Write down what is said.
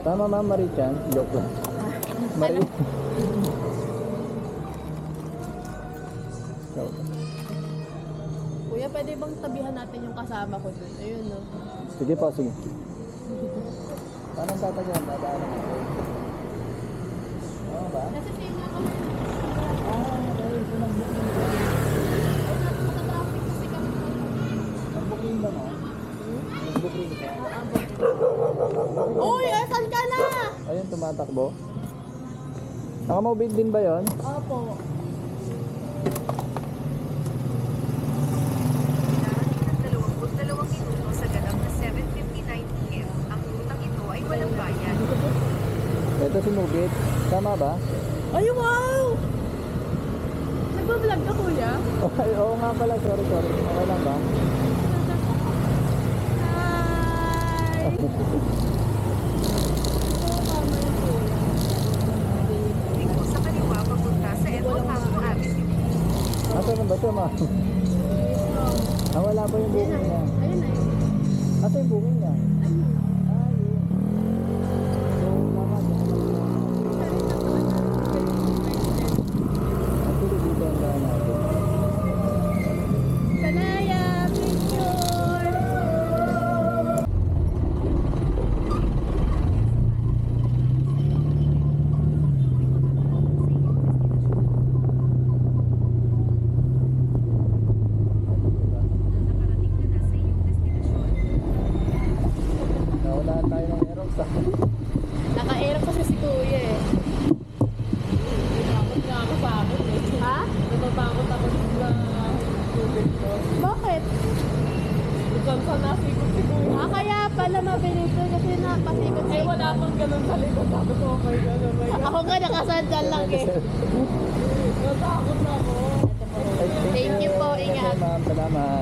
Tama ma'am, Marichan. Joke lang. Mari. Kuya, pwede bang tabihan natin yung kasama ko dun? Ayun, no? Sige po, sige. Paano tatagyan? Dadaanan ako. Oo ba? Kasi same na kami. Dahil ito nag-booking ba? Nasa-traffic kasi kami. Nag-booking ba na? Nag-booking ka? Uy, asan ka na? Ayun, tumatakbo. Naka-mobile din ba yon? Opo. Dalawang minuto sa ganap na 7:59 PM. Ang rutang ito ay walang bayad. Ito si Mugit. Tama ba? Ay, wow! Nagbablog ka, kuya? Ay, oo nga pala. Sorry. Okay lang ba? Hi! Liko sa kaliwa papunta sa Elmapang Avenue. Nasaan ba ito, ma'am? Wala pa yung booking niya. Ayun na yun. Asa yung booking niya? Ayun. So, tama dyan. Actually, dito ang daan natin. Sanaya, picture! Nakarating ka na sa iyong destinasyon. Naunahan tayo ng Aerox. Naka-aero kasi si kuya eh. Natakot nga ako sa akin eh. Ha? Natatakot ako sa tubig ko. Bakit? Diyan sa nasikot si kuya. Kaya pala mabilis ko kasi napasikot si wala pang ganun sa likod. Sabi ko, oh my God, oh my God. Ako nga nakasandal lang eh. Natakot na ako. Thank Thank you po, ingat. Ma'am, salamat.